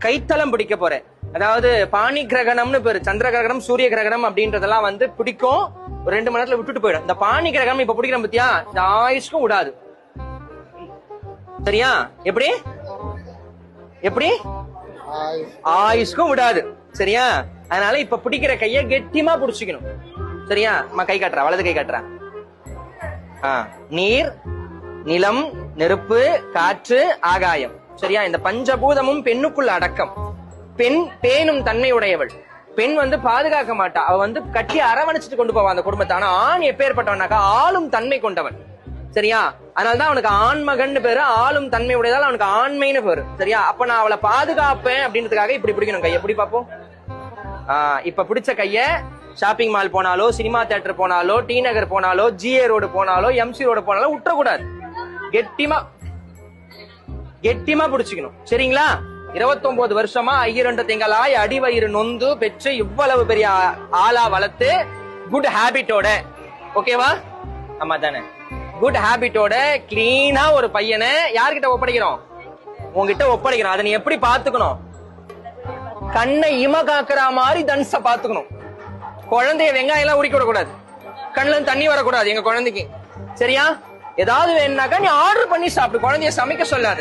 கைத்தலம் பிடிக்க போறேன். அதாவது பாணி கிரகணம்னு பேரு. சந்திர கிரகணம், சூரிய கிரகணம் அப்படின்றதெல்லாம் வந்து பிடிக்கும், ஒரு 2 மணி நேரத்துல விட்டுட்டு போயிடும். இந்த பாணி கிரகணம் இப்ப பிடிக்கிறோம் பத்தியா, இந்த ஆயுஷ்க்கும் விடாது. சரியா? எப்படி எப்படி ஆயுஷ்க்கும் விடாது. சரியா? அதனால இப்ப பிடிக்கிற கைய கெட்டியமா புடிச்சுக்கணும். சரியா? கை காட்டுறா, வலது கை காட்டுறா. நீர், நிலம், நெருப்பு, காற்று, ஆகாயம். சரியா? இந்த பஞ்சபூதமும் பெண்ணுக்குள்ள அடக்கம். பெண் பேணும் தன்மை உடையவள். பெண் வந்து பாதுகாக்க மாட்டா, அவ வந்து கட்டி அரவணைச்சிட்டு கொண்டு போவா அந்த குடும்பத்தை. ஆனா ஆண் எப்பேற்பட்டவனாக்கா ஆளும் தன்மை கொண்டவன். சரியா? அதனாலதான் அவனுக்கு ஆண்மகன் பேரு, ஆளும் தன்மை உடையதால் அவனுக்கு ஆண்மைன்னு பேரு. சரியா? அப்ப நான் அவளை பாதுகாப்பேன் அப்படின்றதுக்காக இப்படி பிடிக்கணும் கையை. எப்படி பாப்போம்? இப்ப பிடிச்ச கைய ஷாப்பிங் மால் போனாலோ, சினிமா தியேட்டர் போனாலோ, டி நகர் போனாலோ, ஜிஏ ரோடு போனாலோ, எம்சி ரோடு போனாலோ விட்டுறக்கூடாது. கெட்டிமா பிடிச்சுக்கணும். சரிங்களா? 29 வருஷமா ஐயரண்ட திங்களாய் அடிவயிறு நொந்து பெற்று இவ்வளவு பெரிய ஆளா வளர்த்து குட் ஹேபிட்டோட, ஓகேவா? ஆமா தானே? குட் ஹேபிட்டோட கிளீனா ஒரு பையனை யார்கிட்ட ஒப்படைக்கிறோம்? உங்ககிட்ட ஒப்படைக்கிறோம். அதை நீ எப்படி பாத்துக்கணும்? கண்ணை இம காக்குற மாதிரி தன்ச பாத்துக்கணும். குழந்தைய வெங்காயம் எல்லாம் உரிக்க விடக்கூடாது, கண்ணுல தண்ணி வரக்கூடாது எங்க குழந்தைக்கு. சரியா? ஏதாவது வேணும்னாக்கா நீ ஆர்டர் பண்ணி சாப்பிடு, குழந்தைய சமைக்க சொல்லாத.